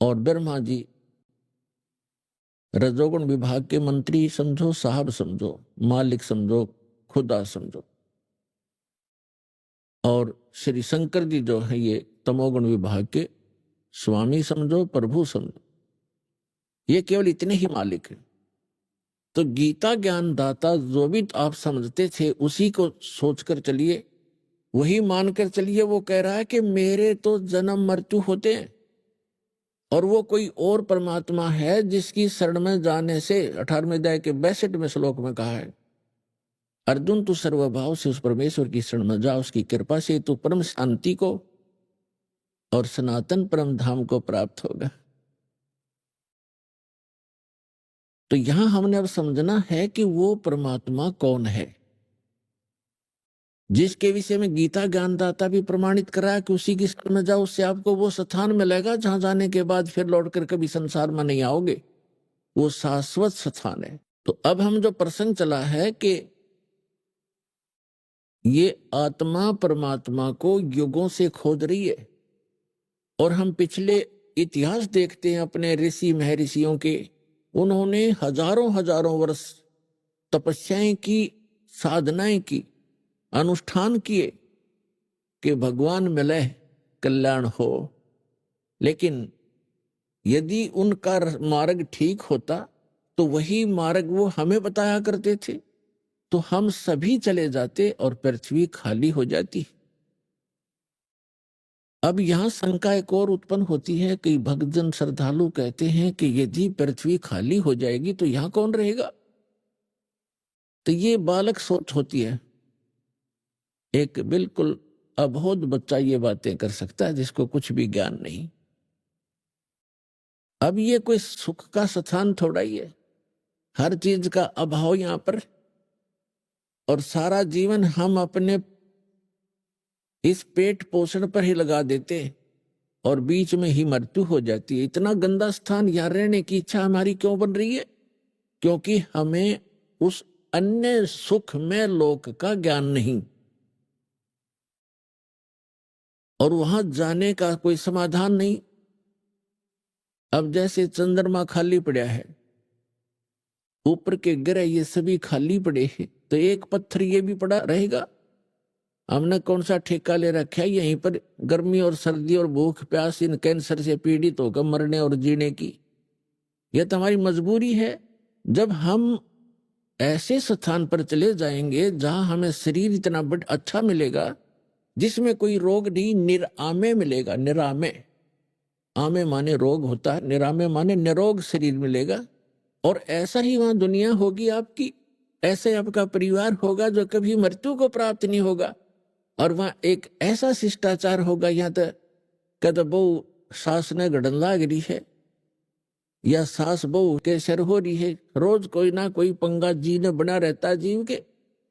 और ब्रह्मा जी रजोगुण विभाग के मंत्री समझो, साहब समझो, मालिक समझो, खुदा समझो, और श्री शंकर जी जो है ये तमोगुण विभाग के स्वामी समझो, प्रभु समझो, ये केवल इतने ही मालिक है। तो गीता ज्ञान दाता जो भी आप समझते थे उसी को सोचकर चलिए, वही मानकर चलिए। वो कह रहा है कि मेरे तो जन्म मृत्यु होते हैं और वो कोई और परमात्मा है जिसकी शरण में जाने से 18वें अध्याय के 62वें श्लोक में कहा है, अर्जुन तू सर्वभाव से उस परमेश्वर की शरण में जा, उसकी कृपा से तू परम शांति को और सनातन परम धाम को प्राप्त होगा। तो यहां हमने अब समझना है कि वो परमात्मा कौन है जिसके विषय में गीता ज्ञानदाता भी प्रमाणित कर रहा है कि उसी की शरण में जाओ, उससे आपको वो स्थान मिलेगा जहां जाने के बाद फिर लौटकर कभी संसार में नहीं आओगे, वो शाश्वत स्थान है। तो अब हम जो प्रसंग चला है कि ये आत्मा परमात्मा को युगों से खोज रही है, और हम पिछले इतिहास देखते हैं अपने ऋषि महर्षियों के, उन्होंने हजारों हजारों वर्ष तपस्याएं की, साधनाएं की, अनुष्ठान किए कि भगवान मिले कल्याण हो। लेकिन यदि उनका मार्ग ठीक होता तो वही मार्ग वो हमें बताया करते थे, तो हम सभी चले जाते और पृथ्वी खाली हो जाती। अब यहां शंका एक और उत्पन्न होती है कि भक्तजन श्रद्धालु कहते हैं कि यदि पृथ्वी खाली हो जाएगी तो यहां कौन रहेगा। तो ये बालक सोच होती है, एक बिल्कुल अबोध बच्चा ये बातें कर सकता है जिसको कुछ भी ज्ञान नहीं। अब ये कोई सुख का स्थान थोड़ा ही है, हर चीज का अभाव यहां पर, और सारा जीवन हम अपने इस पेट पोषण पर ही लगा देते और बीच में ही मृत्यु हो जाती है। इतना गंदा स्थान यहाँ रहने की इच्छा हमारी क्यों बन रही है? क्योंकि हमें उस अन्य सुख में लोक का ज्ञान नहीं, और वहां जाने का कोई समाधान नहीं। अब जैसे चंद्रमा खाली पड़ा है, ऊपर के ग्रह ये सभी खाली पड़े हैं, तो एक पत्थर ये भी पड़ा रहेगा। हमने कौन सा ठेका ले रखा है यहीं पर गर्मी और सर्दी और भूख प्यास इन कैंसर से पीड़ित होकर मरने और जीने की? यह तो हमारी मजबूरी है। जब हम ऐसे स्थान पर चले जाएंगे जहां हमें शरीर इतना बड़ा अच्छा मिलेगा जिसमें कोई रोग नहीं, निरामे मिलेगा। निरामे, आमे माने रोग होता है, निरामे माने निरोग शरीर मिलेगा। और ऐसा ही वहां दुनिया होगी आपकी, ऐसे आपका परिवार होगा जो कभी मृत्यु को प्राप्त नहीं होगा। और वहां एक ऐसा शिष्टाचार होगा, यहाँ तक कद बहु सास ने गड़न लाग रही है या सास बहु के सर हो रही है, रोज कोई ना कोई पंगा जी ने बना रहता है जीव के,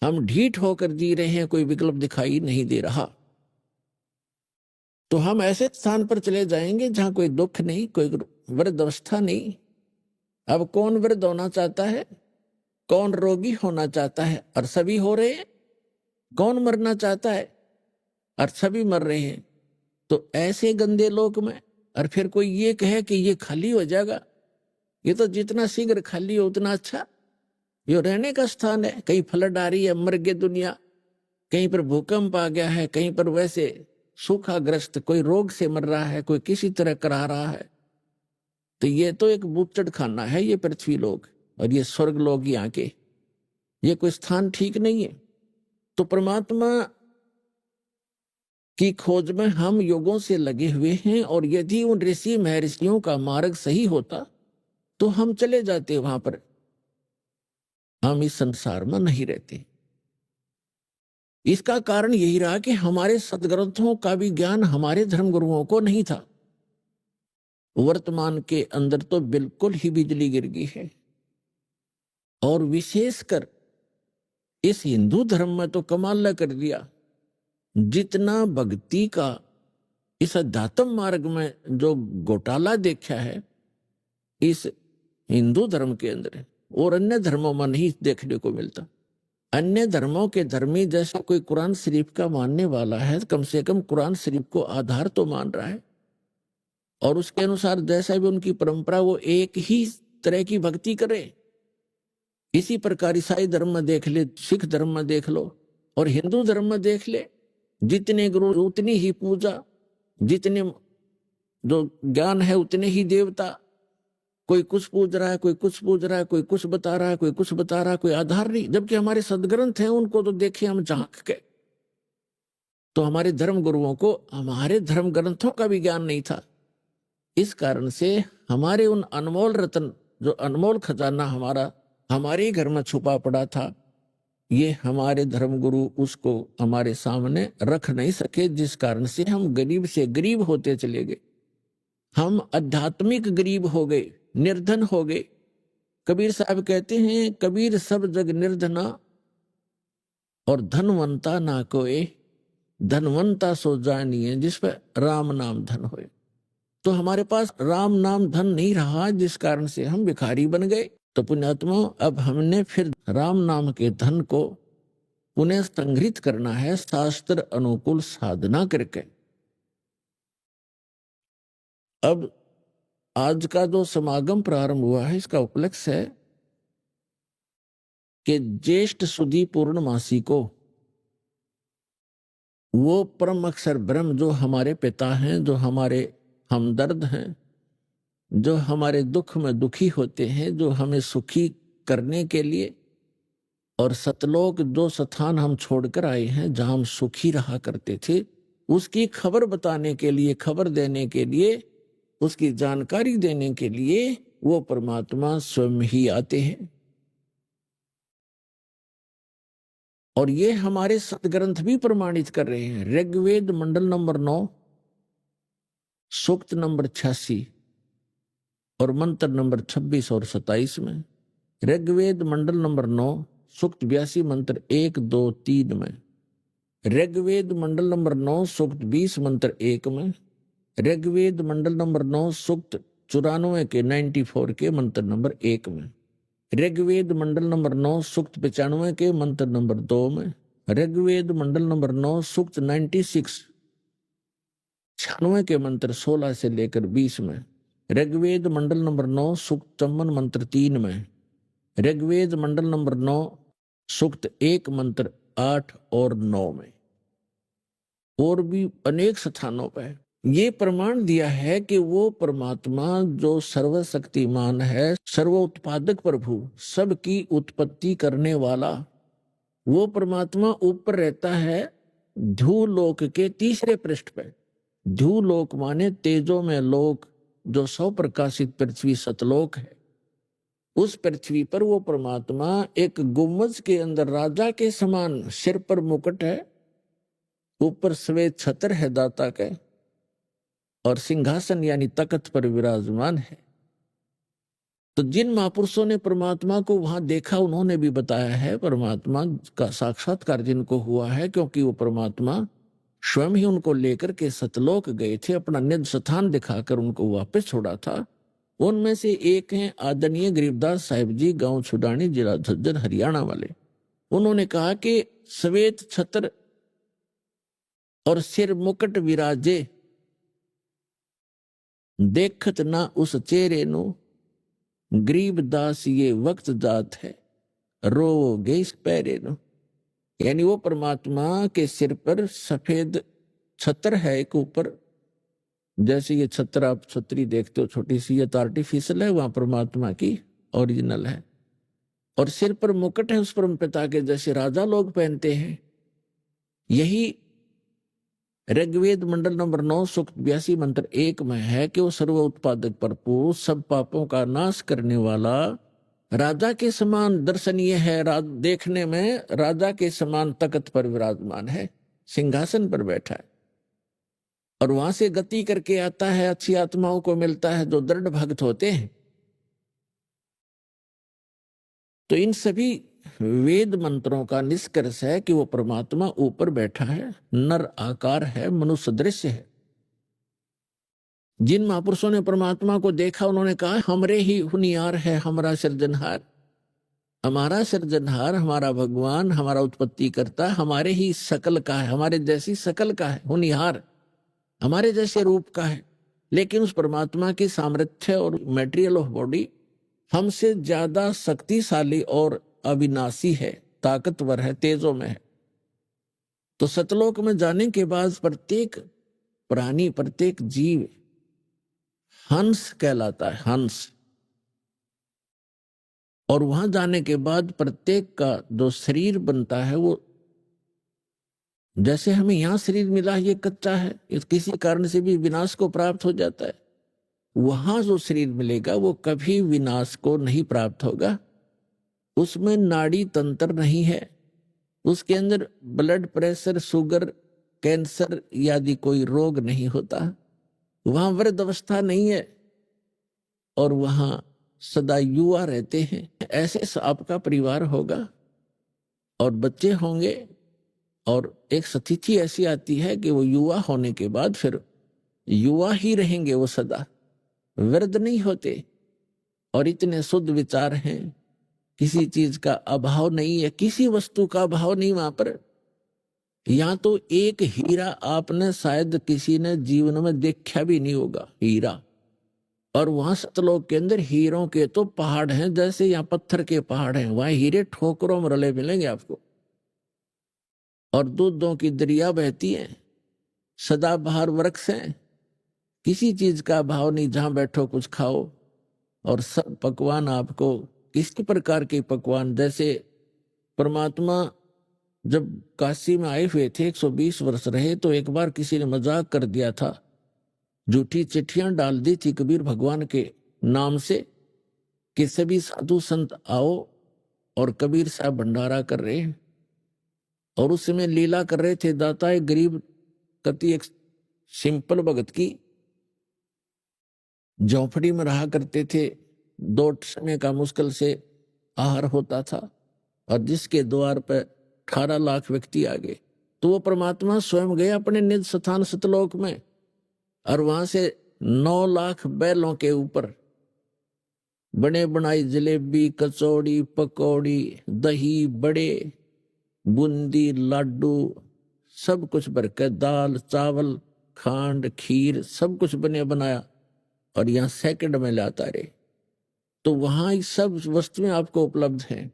हम ढीठ होकर जी रहे हैं, कोई विकल्प दिखाई नहीं दे रहा। तो हम ऐसे स्थान पर चले जाएंगे जहां कोई दुख नहीं, कोई वृद्ध अवस्था नहीं। अब कौन वृद्ध होना चाहता है, कौन रोगी होना चाहता है, और सभी हो रहे हैं। कौन मरना चाहता है, और सभी मर रहे हैं। तो ऐसे गंदे लोक में और फिर कोई ये कहे कि ये खाली हो जाएगा, ये तो जितना शीघ्र खाली हो उतना अच्छा। ये रहने का स्थान है, कहीं फ्लड आ रही है, मर गई दुनिया, कहीं पर भूकंप आ गया है, कहीं पर वैसे सूखाग्रस्त, कोई रोग से मर रहा है, कोई किसी तरह करा रहा है। तो ये तो एक बूचड़ खाना है ये पृथ्वी लोक, और ये स्वर्ग लोग यहाँ के, ये कोई स्थान ठीक नहीं है। तो परमात्मा की खोज में हम युगों से लगे हुए हैं, और यदि उन ऋषि महर्षियों का मार्ग सही होता तो हम चले जाते वहां पर, हम इस संसार में नहीं रहते। इसका कारण यही रहा कि हमारे सदग्रंथों का भी ज्ञान हमारे धर्मगुरुओं को नहीं था। वर्तमान के अंदर तो बिल्कुल ही बिजली गिर गई है, और विशेषकर इस हिंदू धर्म में तो कमाल कर दिया। जितना भक्ति का इस अध्यात्म मार्ग में जो घोटाला देखा है इस हिंदू धर्म के अंदर, और अन्य धर्मों में नहीं देखने को मिलता। अन्य धर्मों के धर्मी जैसा कोई कुरान शरीफ का मानने वाला है, कम से कम कुरान शरीफ को आधार तो मान रहा है, और उसके अनुसार जैसा भी उनकी परंपरा वो एक ही तरह की भक्ति करे। इसी प्रकार ईसाई धर्म में देख ले, सिख धर्म में देख लो और हिंदू धर्म में देख ले, जितने गुरु उतनी ही पूजा, जितने जो ज्ञान है उतने ही देवता। कोई कुछ पूज रहा है, कोई कुछ पूज रहा है, कोई कुछ बता रहा है, कोई कुछ बता रहा है, कोई आधार नहीं। जबकि हमारे सदग्रंथ हैं, उनको तो देखे हम झांक के, तो हमारे धर्म गुरुओं को हमारे धर्म ग्रंथों का भी ज्ञान नहीं था। इस कारण से हमारे उन अनमोल रत्न, जो अनमोल खजाना हमारा हमारे घर में छुपा पड़ा था, ये हमारे धर्म गुरु उसको हमारे सामने रख नहीं सके, जिस कारण से हम गरीब से गरीब होते चले गए। हम आध्यात्मिक गरीब हो गए, निर्धन हो गए। कबीर साहब कहते हैं, कबीर सब जग निर्धना और धनवंता ना कोई, धनवंता सो जानिए जिस पर राम नाम धन होए। तो हमारे पास राम नाम धन नहीं रहा, जिस कारण से हम भिखारी बन गए। तो पुण्यात्मा, अब हमने फिर राम नाम के धन को पुनः संग्रहित करना है शास्त्र अनुकूल साधना करके। अब आज का जो समागम प्रारंभ हुआ है, इसका उपलक्ष्य है कि ज्येष्ठ सुदी पूर्णमासी को वो परम अक्षर ब्रह्म जो हमारे पिता हैं, जो हमारे हमदर्द हैं, जो हमारे दुख में दुखी होते हैं, जो हमें सुखी करने के लिए, और सतलोक जो स्थान हम छोड़कर आए हैं जहां हम सुखी रहा करते थे, उसकी खबर बताने के लिए, खबर देने के लिए, उसकी जानकारी देने के लिए वो परमात्मा स्वयं ही आते हैं। और ये हमारे सदग्रंथ भी प्रमाणित कर रहे हैं। ऋग्वेद मंडल नंबर 9 सूक्त नंबर 86 और मंत्र नंबर 26 और 27 में, ऋग्वेद मंडल नंबर 9 सूक्त 82 मंत्र 1, 2, 3 में, ऋग्वेद मंडल नंबर 9 सूक्त 20 मंत्र 1 में, ऋग्वेद मंडल नंबर 9 सूक्त 94 के 94 के मंत्र नंबर 1 में, ऋग्वेद मंडल नंबर 9 सूक्त 95 के मंत्र नंबर 2 में, ऋग्वेद मंडल नंबर 9 सूक्त 96 96 के मंत्र 16 से लेकर 20 में, ऋग्वेद मंडल नंबर 9 सूक्त 54 मंत्र 3 में, ऋग्वेद मंडल नंबर 9 सूक्त 1 मंत्र 8 और 9 में, और भी अनेक स्थानों पर ये प्रमाण दिया है कि वो परमात्मा जो सर्वशक्तिमान है, सर्वोत्पादक प्रभु, सबकी उत्पत्ति करने वाला, वो परमात्मा ऊपर रहता है ध्रुवलोक के तीसरे पृष्ठ पर। ध्रुवलोक माने तेजो में लोक, जो सौ प्रकाशित पृथ्वी सतलोक है। उस पृथ्वी पर वो परमात्मा एक गुम्बज के अंदर राजा के समान, सिर पर मुकुट है, ऊपर श्वेत छत्र है दाता के, और सिंहासन यानी तख्त पर विराजमान है। तो जिन महापुरुषों ने परमात्मा को वहां देखा, उन्होंने भी बताया है परमात्मा का साक्षात्कार जिनको हुआ है, क्योंकि वो परमात्मा स्वयं ही उनको लेकर के सतलोक गए थे, अपना निज स्थान दिखाकर उनको वापस छोड़ा था। उनमें से एक हैं आदरणीय गरीबदास साहिब जी, गांव छुडानी, जिला झज्जर, हरियाणा वाले। उन्होंने कहा कि श्वेत छत्र और सिर मुकुट विराजे, देखत ना उस चेहरे नु, गरीबदास ये वक्त जात है, रोगे इस पैरे नु। यानी वो परमात्मा के सिर पर सफेद छत्र है एक ऊपर, जैसे ये छत्र आप छतरी देखते हो छोटी सी, ये तो आर्टिफिशियल है, वहां परमात्मा की ओरिजिनल है। और सिर पर मुकुट है उस परम पिता के, जैसे राजा लोग पहनते हैं। यही ऋग्वेद मंडल नंबर 9 सूक्त 82 मंत्र 1 में है कि वो सर्व उत्पादक प्रभु, सब पापों का नाश करने वाला, राजा के समान दर्शनीय है, देखने में राजा के समान तख्त पर विराजमान है, सिंहासन पर बैठा है, और वहां से गति करके आता है, अच्छी आत्माओं को मिलता है जो दृढ़ भक्त होते हैं। तो इन सभी वेद मंत्रों का निष्कर्ष है कि वो परमात्मा ऊपर बैठा है, नर आकार है, मनुष्य दृश्य है। जिन महापुरुषों ने परमात्मा को देखा, उन्होंने कहा हमरे ही हुनियार है हमारा सृजनहार, हमारा सृजनहार, हमारा भगवान, हमारा उत्पत्ति करता, हमारे ही शकल का है, हमारे जैसी शकल का है, हुनियार हमारे जैसे रूप का है, लेकिन उस परमात्मा की सामर्थ्य और मैटेरियल ऑफ बॉडी हमसे ज्यादा शक्तिशाली और अविनाशी है, ताकतवर है, तेजों में है। तो सतलोक में जाने के बाद प्रत्येक प्राणी, प्रत्येक जीव हंस कहलाता है, हंस। और वहां जाने के बाद प्रत्येक का जो शरीर बनता है वो, जैसे हमें यहां शरीर मिला ये कच्चा है, इस किसी कारण से भी विनाश को प्राप्त हो जाता है। वहां जो शरीर मिलेगा वो कभी विनाश को नहीं प्राप्त होगा। उसमें नाड़ी तंत्र नहीं है, उसके अंदर ब्लड प्रेशर, शुगर, कैंसर आदि कोई रोग नहीं होता। वहां वृद्ध अवस्था नहीं है और वहां सदा युवा रहते हैं। ऐसे आपका परिवार होगा और बच्चे होंगे, और एक स्थिति ऐसी आती है कि वो युवा होने के बाद फिर युवा ही रहेंगे, वो सदा वृद्ध नहीं होते। और इतने शुद्ध विचार हैं, किसी चीज का अभाव नहीं है, किसी वस्तु का अभाव नहीं वहां पर। यहां तो एक हीरा आपने शायद किसी ने जीवन में देखा भी नहीं होगा, हीरा। और वहां सतलोक के अंदर हीरों के तो पहाड़ हैं, जैसे यहाँ पत्थर के पहाड़ हैं, वहां हीरे ठोकरों में रले मिलेंगे आपको। और दूधों की दरिया बहती है, सदाबहार वृक्ष हैं, किसी चीज का अभाव नहीं, जहां बैठो कुछ खाओ। और सब पकवान आपको किसी प्रकार के पकवान, जैसे परमात्मा जब काशी में आए हुए थे, 120 वर्ष रहे, तो एक बार किसी ने मजाक कर दिया था, झूठी चिट्ठियां डाल दी थी कबीर भगवान के नाम से कि सभी साधु संत आओ और कबीर साहब भंडारा कर रहे हैं। और उस समय लीला कर रहे थे, दाता एक गरीब कति एक सिंपल भगत की झोंपड़ी में रहा करते थे, 2 समय का मुश्किल से आहार होता था, और जिसके द्वार पर 18 लाख व्यक्ति आ गए। तो वो परमात्मा स्वयं गए अपने निज स्थान सतलोक में, और वहां से 9 लाख बैलों के ऊपर बने बनाई जलेबी, कचौड़ी, पकौड़ी, दही, बड़े, बूंदी, लाडू, सब कुछ भरकर, दाल, चावल, खांड, खीर, सब कुछ बने बनाया, और यहाँ सेकंड में लाता रहे। तो वहां सब वस्तुएं आपको उपलब्ध हैं।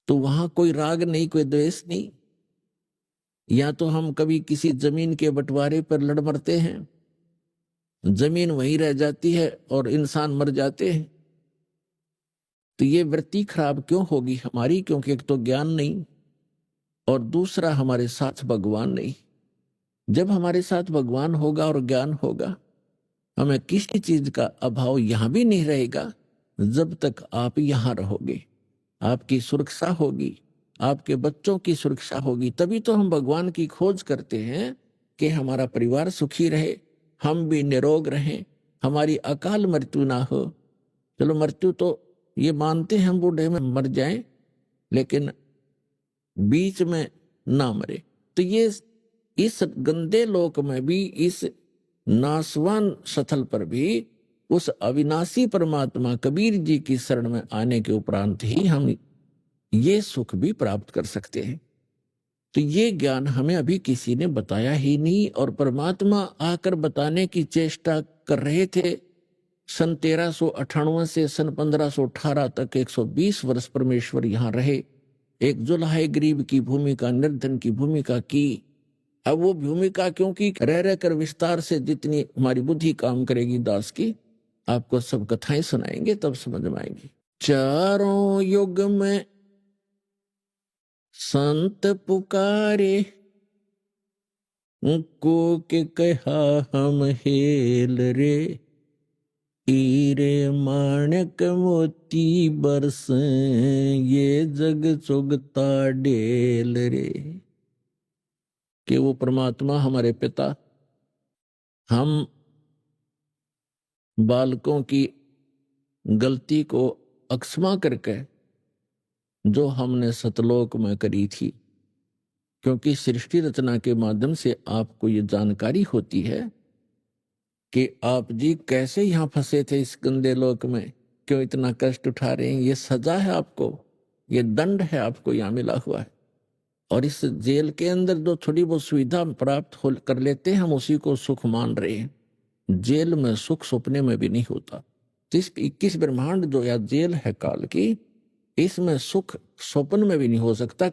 तो वहां कोई राग नहीं, कोई द्वेष नहीं। या तो हम कभी किसी जमीन के बंटवारे पर लड़ मरते हैं, जमीन वहीं रह जाती है और इंसान मर जाते हैं। तो ये वृत्ति खराब क्यों होगी हमारी? क्योंकि एक तो ज्ञान नहीं, और दूसरा हमारे साथ भगवान नहीं। जब हमारे साथ भगवान होगा और ज्ञान होगा, हमें किसी चीज का अभाव यहां भी नहीं रहेगा। जब तक आप यहां रहोगे, आपकी सुरक्षा होगी, आपके बच्चों की सुरक्षा होगी। तभी तो हम भगवान की खोज करते हैं कि हमारा परिवार सुखी रहे, हम भी निरोग रहें, हमारी अकाल मृत्यु ना हो। चलो मृत्यु तो ये मानते हैं हम बूढ़े में मर जाएं, लेकिन बीच में ना मरे। तो ये इस गंदे लोक में भी, इस नासवान स्थल पर भी, उस अविनाशी परमात्मा कबीर जी की शरण में आने के उपरांत ही हम ये सुख भी प्राप्त कर सकते हैं। तो ये ज्ञान हमें अभी किसी ने बताया ही नहीं, और परमात्मा आकर बताने की चेष्टा कर रहे थे। सन 1398 से सन 1518 तक 120 वर्ष परमेश्वर यहाँ रहे, एक जुल्हा गरीब की भूमिका, निर्धन की भूमिका की। अब वो भूमिका क्योंकि रह रह कर विस्तार से जितनी हमारी बुद्धि काम करेगी दास की, आपको सब कथाएं सुनाएंगे, तब समझ में आएंगी। चारों युग में संत पुकारे, को के कहा हम हेल रे, हीरे माणक मोती बरस, ये जग चुगता डेल रे। कि वो परमात्मा हमारे पिता, हम बालकों की गलती को अक्षमा करके जो हमने सतलोक में करी थी, क्योंकि सृष्टि रचना के माध्यम से आपको ये जानकारी होती है कि आप जी कैसे यहाँ फंसे थे इस गंदे लोक में, क्यों इतना कष्ट उठा रहे हैं। ये सजा है आपको, ये दंड है आपको यहाँ मिला हुआ है। और इस जेल के अंदर जो थोड़ी बहुत सुविधा प्राप्त कर लेते हैं हम उसी को सुख मान रहे हैं। जेल में सुख सपने में भी नहीं होता। 21 ब्रह्मांड जो या जेल है काल की, इसमें सुख स्वप्न में भी नहीं हो सकता।